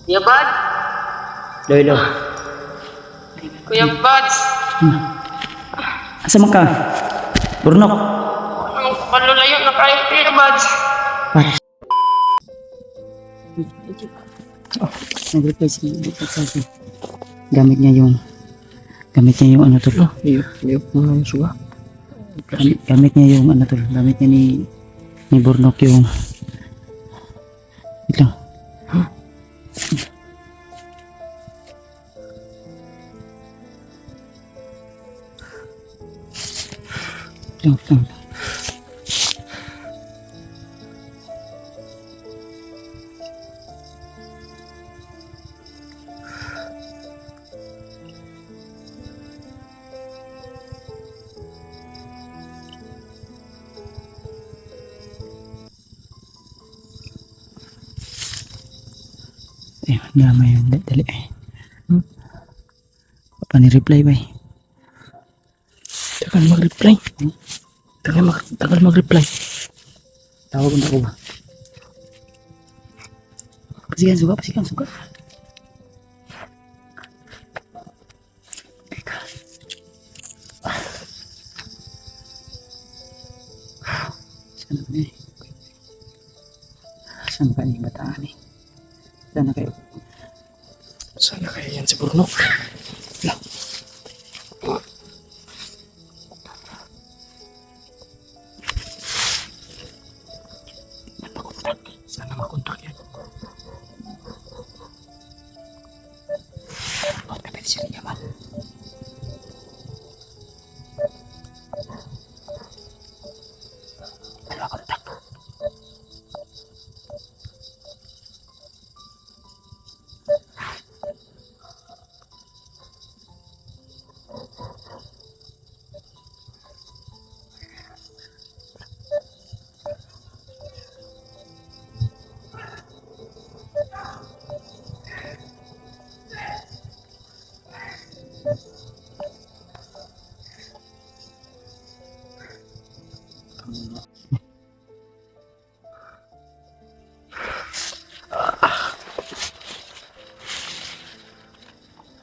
Kuya Bad? Lolo. Kuya Bad? Asa man ka? Burnok. Anong panlulayo na kayo, Kuya Bad? Pat. Oh, nag-replace sa akin. Gamit niya yung ano to. Iyo mo na yung suga. Gamit niya yung ano to. Gamit niya ni Burnok yung ito. Ito. Dama yun. Dali. Pani-reply ba eh? Tagal mag-reply. Tagal mag-reply. Tawag na ko ba? Pasikan, suka. Teka. Saan ba eh? Saan ba ni bataan eh? Sana kayo. Sana kaya yan si Burnok. Wala. Sana makontak yan. Huwag kapit siya niya man. Wala kontak.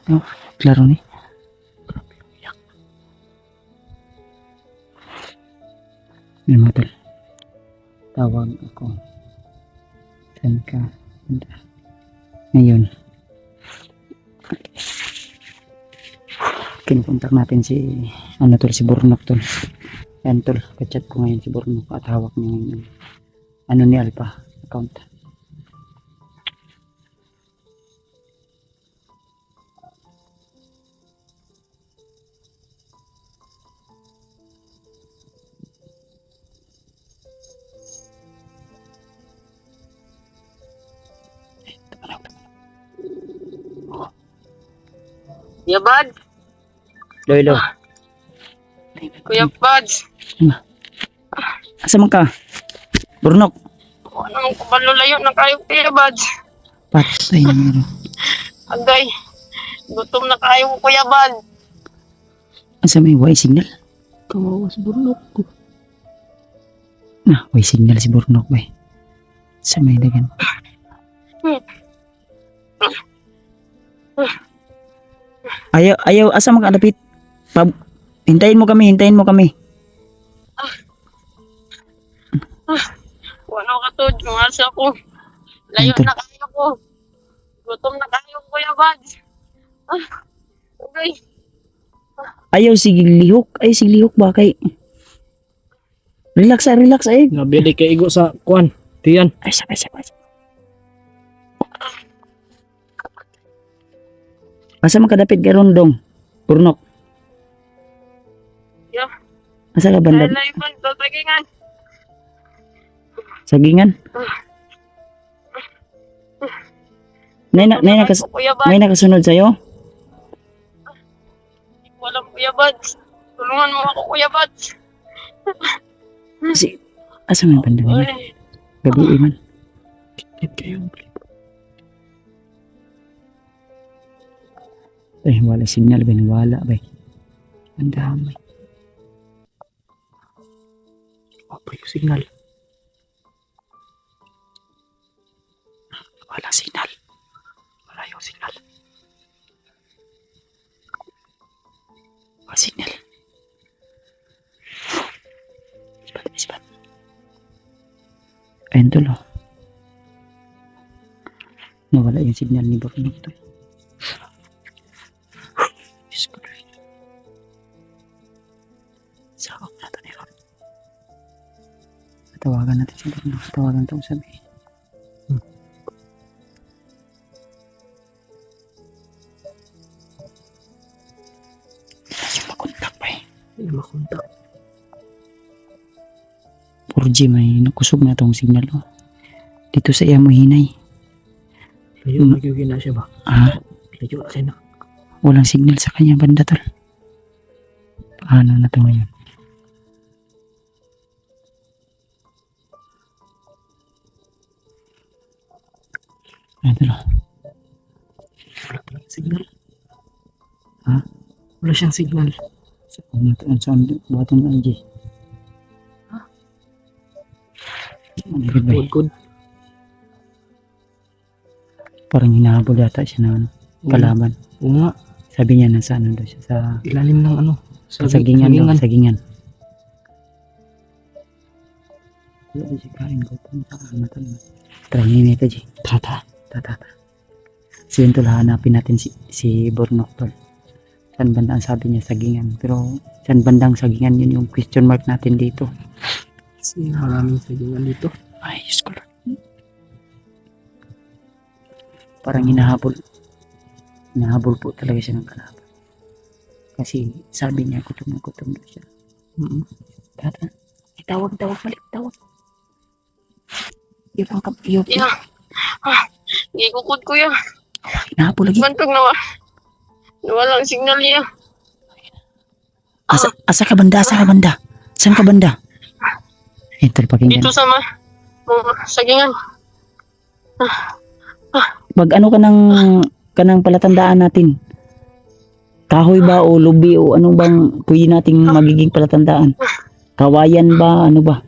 Oh, klaro ni. Yan mo tol. Tawag ako. Saan ka? Ngayon. Kinukontak natin si si Burnok tol. Yan tol. Kachat ko ngayon si Burnok at hawak niya ngayon. Ano ni Alpha account. Kuya Bad? Lolo. Kuya Bad? Asa man ka? Burnok. Anong panlulayo na kayo, Kuya Bad? Patay na meron. Agay, gutom na kayo, Kuya Bad. Asa may way signal? Kawawa si Burnok. Way signal si Burnok ba? Sa may dagan. Ayaw, asa makalapit? Hintayin mo kami. Ano ka to, jumas ako. Layo Ito. na kayo ko. Gutom na kayo, Kuya Bad. Agay, Ayaw sige lihok ba kay? Relax ay. Nabili kay igo sa kuan. Tiyan. Ay, sabay. Asa makadapit ka rondong? Burnok. yeah. Asa ka banda? Layo man, tatagingan. Sagingan? Nay Kuya Bad. nakasunod sa'yo? Walang Kuya Bad. Tulungan mo ako, Kuya Bad. Asa may banda nila? Ay, Gabi man. Kit kayo. Ay, wala signal ba? Wala ba? Ang dami. Apa yung signal? Wala signal. Ayun tol oh. Nawala yung signal ni Burnok tol. Diyos ko Lord. Sakop na to ni Ron. Tawagan natin si Burnok. Tawagan ito sabi. Kasi makontak pa eh. Hindi makontak. 4G may nakusog na tong signal oh. Dito sa iya mo hinay. Layo nagyugi na siya ba? Ah, Layo na siya na. walang signal sa kanya banda tol. Paano na to ngayon? Ayun tol oh. Wala talagang signal. Ha? Wala siyang signal. Ang sound buhatan ng LG. Ang likod ba eh? Good. Parang hinahabol yata siya na ano, kalaban. Oo nga. Sabi niya nasa ano daw siya sa Ilalim ng ano. sagingan daw, sagingan. Wala ba siya kain ko? Try niya ito, G. Tata. So yun tol, hanapin natin si Burnok tol. Saan banda ang sabi niya sagingan. Pero saan bandang sagingan yun yung question mark natin dito. Kasi maraming sagingan dito. Ay, Diyos ko Lord. Parang hinahabol. Hinahabol po talaga siya ng kalaban. Kasi sabi niya, gutom na siya. Tata. Tawag, mali, tawag. Yung kapiyop. Ya. Gigukod ko ya. Hinahabol lagi. Bantog na wa. Walang signal ya. Asa ka banda? Saan ka banda? Enter pakinggan. Dito sa mga sagingan. Pag ano kanang palatandaan natin. Kahoy ba o lubi o ano bang pwede nating magiging palatandaan? Kawayan ba? Ano ba?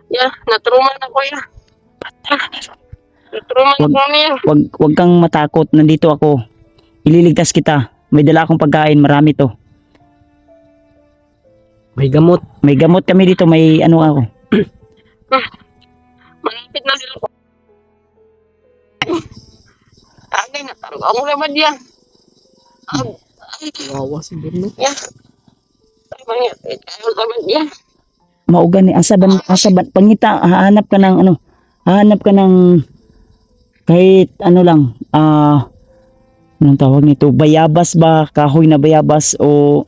Ya, natruman ako ya. Natruman ako niya. Wag kang matakot. Nandito ako. Ililigtas kita. May dala akong pagkain. Marami to. May gamot. May gamot kami dito. May ano ako. Malapit na sila. Agay na tarong ako naman yan. Wawa si Burnok. Ya. Ayaw naman yan. Maugan ni asa ban pangita hahanap ka ng ano. Hahanap ka ng kahit ano lang. Anong tawag nito? Bayabas ba? Kahoy na bayabas o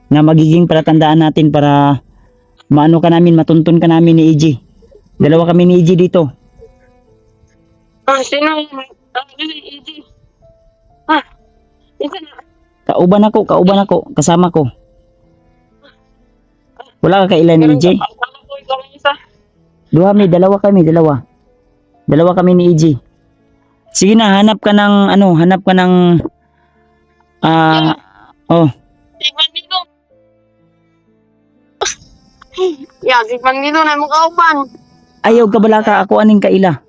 na magiging palatandaan natin para maano ka namin, matuntun ka namin ni EJ. Dalawa kami ni EJ dito. Sino yung EJ? Isa na. Kauban ako, kasama ko. Wala ka kailan ni EJ? Kasama ko ikaw ang isa. Dalawa kami ni EJ. Sige na, hanap ka ng Sigman dito. Ya, sigman dito na mo kauban. ayaw ka bala ka, ako aning kaila.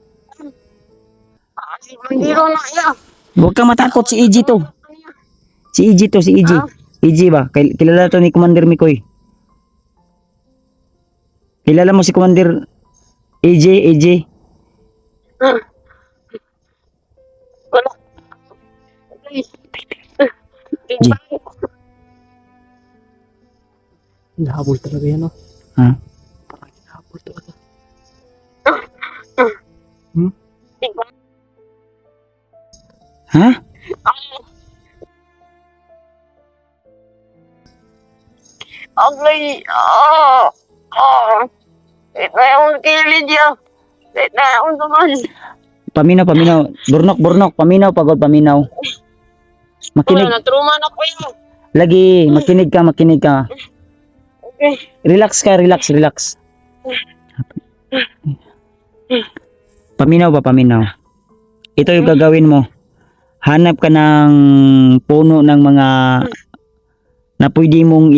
Sigman dito na ya. Huwag kang matakot, si EJ to. Si EJ. EJ ba? Kilala to ni Commander Mikoy. Kilala mo si Commander EJ? Wala. Okay. Hinahabol talaga yan, oh. Ha? Parang hinahabol talaga. Sigman. Ha? Agay. Wait na yung kilid ya. Wait na yung tuman. Paminaw. Burnok, paminaw, pagod paminaw. Makinig, Natruman ako yan. lagi, makinig ka. Okay. Relax. Paminaw. Ito yung gagawin mo. Hanap ka ng puno ng mga na pwede mong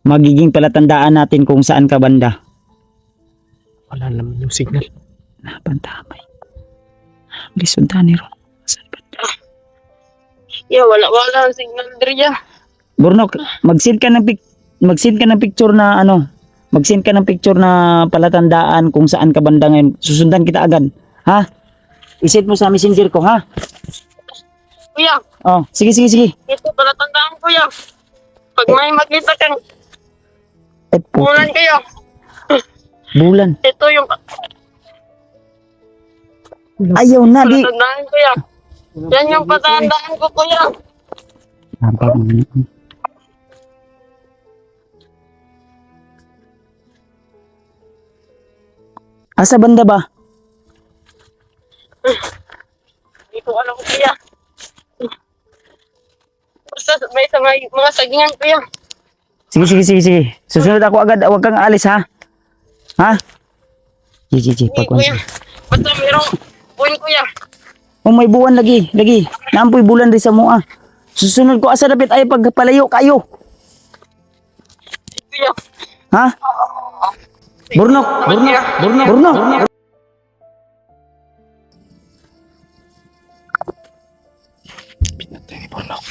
magiging palatandaan natin kung saan ka banda. Wala naman yung signal. Napantamay. Lisod ni Ron. Saan banda? Ya, wala ang signal diri ya. Burnok, mag-send ka ng mag-send ka ng picture na ano, mag-send ka ng picture na palatandaan kung saan ka banda ngayon. Susundan kita agad. Ha? I-send mo sa messenger ko, ha? Kuya, Oh, sige, sige, sige. ito pala tandaan kuya. Pag may makita kang Eh, bulan kayo, bulan. ito yung Ayaw na, di. palatandaan kuya. Yan yung patandaan ko kuya. Asa banda ba? Hindi ko alam kuya. Basta may sa mga sagingan kuya. Sige, sige, sige, sige. Susunod ako agad. Huwag kang aalis, ha? Ha? Sige, sige, Hindi kuya. Basta merong buwan kuya. Oh, may buwan lagi, lagi. Naampoy bulan rin sa mua. Susunod ko asa dapit ay pagpalayo kayo. Kuya. Ha? Burnok, burnok, burnok, burnok. Pinatay ni Burnok.